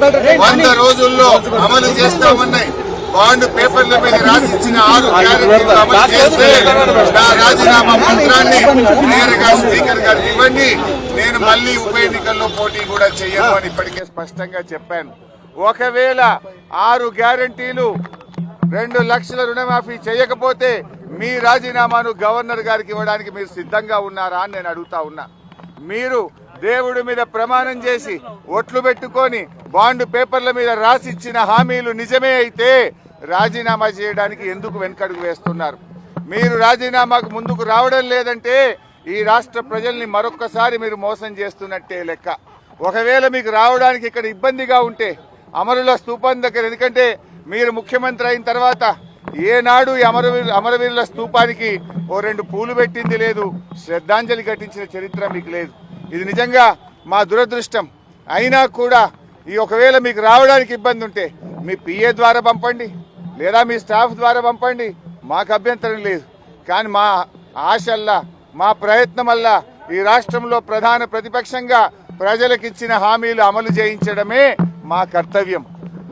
100 రోజుల్లో అమలు చేస్తామన్నాయి. బాండ్ పేపర్ల మీద రాసిచ్చిన 6 గ్యారెంటీలు అమలు చేస్తే నా రాజీనామా పత్రాన్ని నేరుగా స్పీకర్ గారికి ఇవ్వండి. నేను మళ్లీ ఉప ఎన్నికల్లో పోటీ కూడా చేయను అని ఇప్పటికే స్పష్టంగా చెప్పాను. ఒకవేళ 6 గ్యారెంటీలు 2 లక్షల రుణమాఫీ చేయకపోతే మీ రాజీనామాను గవర్నర్ గారికి ఇవ్వడానికి మీరు సిద్ధంగా ఉన్నారా అని నేను అడుగుతా ఉన్నా. మీరు దేవుడి మీద ప్రమాణం చేసి ఒట్లు పెట్టుకొని బాండ్ పేపర్ల మీద రాసిచ్చిన హామీలు నిజమే అయితే రాజీనామా చేయడానికి ఎందుకు వెనకడుగు వేస్తున్నారు? మీరు రాజీనామాకు ముందుకు రావడం లేదంటే ఈ రాష్ట్ర ప్రజల్ని మరొక్కసారి మీరు మోసం చేస్తున్నట్టే లెక్క. ఒకవేళ మీకు రావడానికి ఇక్కడ ఇబ్బందిగా ఉంటే అమరుల స్తూపం దగ్గర, ఎందుకంటే మీరు ముఖ్యమంత్రి అయిన తర్వాత ఏనాడు ఈ అమరవీరుల స్తూపానికి 2 పూలు పెట్టింది లేదు, శ్రద్ధాంజలి ఘటించిన చరిత్ర మీకు లేదు. ఇది నిజంగా మా దురదృష్టం. అయినా కూడా ఈ ఒకవేళ మీకు రావడానికి ఇబ్బంది ఉంటే మీ పిఏ ద్వారా పంపండి, లేదా మీ స్టాఫ్ ద్వారా పంపండి, మాకు అభ్యంతరం లేదు. కానీ మా ఆశల్లా, మా ప్రయత్నం వల్ల ఈ రాష్ట్రంలో ప్రధాన ప్రతిపక్షంగా ప్రజలకు ఇచ్చిన హామీలు అమలు చేయించడమే మా కర్తవ్యం.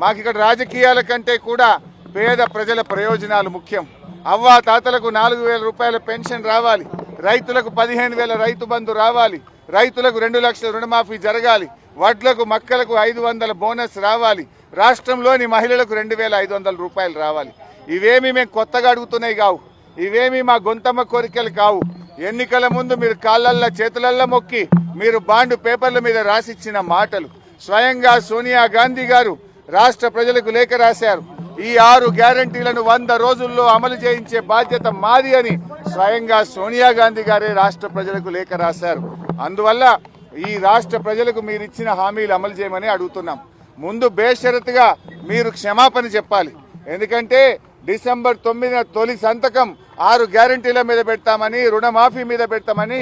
మాకు ఇక్కడ రాజకీయాల కంటే కూడా పేద ప్రజల ప్రయోజనాలు ముఖ్యం. అవ్వా తాతలకు 4,000 రూపాయల పెన్షన్ రావాలి, రైతులకు 15,000 రైతు బంధు రావాలి, రైతులకు 2 లక్షల రుణమాఫీ జరగాలి, వడ్లకు మక్కలకు 500 బోనస్ రావాలి, రాష్ట్రంలోని మహిళలకు 2,500 రూపాయలు రావాలి. ఇవేమి మేము కొత్తగా అడుగుతున్నాయి కావు, ఇవేమి మా గొంతమ్మ కోరికలు కావు. ఎన్నికల ముందు మీరు కాళ్ళల్లా చేతులల్లా మొక్కి మీరు బాండ్ పేపర్ల మీద రాసిచ్చిన మాటలు. స్వయంగా సోనియా గాంధీ గారు రాష్ట్ర ప్రజలకు లేఖ రాశారు. ఈ 6 గ్యారంటీలను 100 రోజుల్లో అమలు చేయించే బాధ్యత మాది అని స్వయంగా సోనియా గాంధీ గారే రాష్ట్ర ప్రజలకు లేఖ రాశారు. అందువల్ల ఈ రాష్ట్ర ప్రజలకు మీరు ఇచ్చిన హామీలు అమలు చేయమని అడుగుతున్నాం. ముందు బేషరతుగా మీరు క్షమాపణ చెప్పాలి. ఎందుకంటే డిసెంబర్ 9న తొలి సంతకం 6 గ్యారంటీల మీద పెడతామని, రుణమాఫీ మీద పెడతామని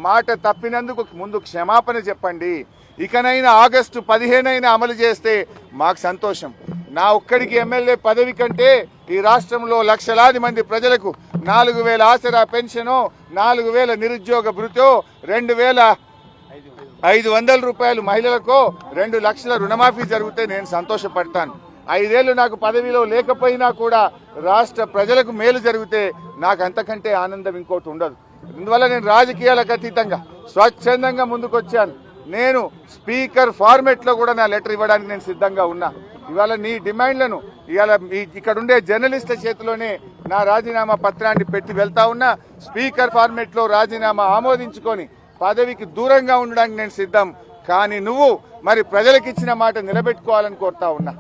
మాట తప్పినందుకు ముందు క్షమాపణ చెప్పండి. ఇకనైనా ఆగస్టు 15 అమలు చేస్తే మాకు సంతోషం. నా ఒక్కడికి ఎమ్మెల్యే పదవి కంటే ఈ రాష్ట్రంలో లక్షలాది మంది ప్రజలకు 4,000 ఆసరా పెన్షను, 4,000 నిరుద్యోగ భృతో, 2,500 రూపాయలు మహిళలకు, 2 లక్షల రుణమాఫీ జరిగితే నేను సంతోషపడతాను. 5 ఏళ్లు నాకు పదవిలో లేకపోయినా కూడా రాష్ట్ర ప్రజలకు మేలు జరిగితే నాకు అంతకంటే ఆనందం ఇంకోటి ఉండదు. అందువల్ల నేను రాజకీయాలకు అతీతంగా స్వచ్ఛందంగా ముందుకొచ్చాను. నేను స్పీకర్ ఫార్మెట్ లో కూడా నా లెటర్ ఇవ్వడానికి నేను సిద్ధంగా ఉన్నా. ఇవాళ నీ డిమాండ్లను ఇవాళ ఇక్కడ ఉండే జర్నలిస్టుల చేతిలోనే నా రాజీనామా పత్రాన్ని పెట్టి వెళ్తా ఉన్నా. స్పీకర్ ఫార్మెట్ లో రాజీనామా ఆమోదించుకొని పదవికి దూరంగా ఉండడానికి నేను సిద్ధం. కానీ నువ్వు మరి ప్రజలకు ఇచ్చిన మాట నిలబెట్టుకోవాలని కోరుతా ఉన్నా.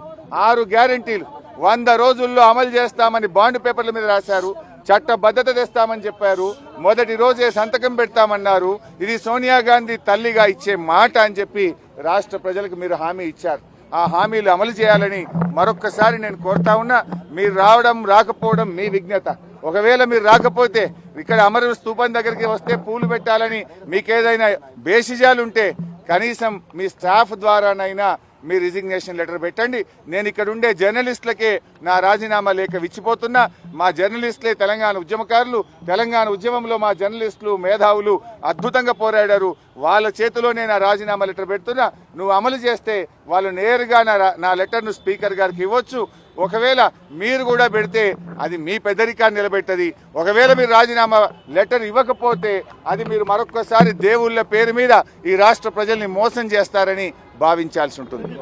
6 గ్యారంటీలు 100 రోజుల్లో అమలు చేస్తామని బాండ్ పేపర్ల మీద రాశారు. చట్టబద్ధత తెస్తామని చెప్పారు. మొదటి రోజే సంతకం పెడతామన్నారు. ఇది సోనియా గాంధీ తల్లిగా ఇచ్చే మాట అని చెప్పి రాష్ట్ర ప్రజలకు మీరు హామీ ఇచ్చారు. ఆ హామీలు అమలు చేయాలని మరొక్కసారి నేను కోరుతా ఉన్నా. మీరు రావడం రాకపోవడం మీ విజ్ఞత. ఒకవేళ మీరు రాకపోతే ఇక్కడ అమరవీరుల స్తూపం దగ్గరికి వస్తే పూలు పెట్టాలని మీకేదైనా బేసిజాలుంటే కనీసం మీ స్టాఫ్ ద్వారానైనా మీ రిజిగ్నేషన్ లెటర్ పెట్టండి. నేను ఇక్కడ ఉండే జర్నలిస్టులకే నా రాజీనామా లేఖ విచ్చిపోతున్నా. మా జర్నలిస్టులే తెలంగాణ ఉద్యమకారులు. తెలంగాణ ఉద్యమంలో మా జర్నలిస్టులు, మేధావులు అద్భుతంగా పోరాడారు. వాళ్ళ చేతిలోనే నా రాజీనామా లెటర్ పెడుతున్నా. నువ్వు అమలు చేస్తే వాళ్ళు నేరుగా నా లెటర్ను స్పీకర్ గారికి ఇవ్వచ్చు. ఒకవేళ మీరు కూడా పెడితే అది మీ పెద్దరికాన్ని నిలబెట్టది. ఒకవేళ మీరు రాజీనామా లెటర్ ఇవ్వకపోతే అది మీరు మరొక్కసారి దేవుళ్ళ పేరు మీద ఈ రాష్ట్ర ప్రజల్ని మోసం చేస్తారని భావించాల్సి ఉంటుంది.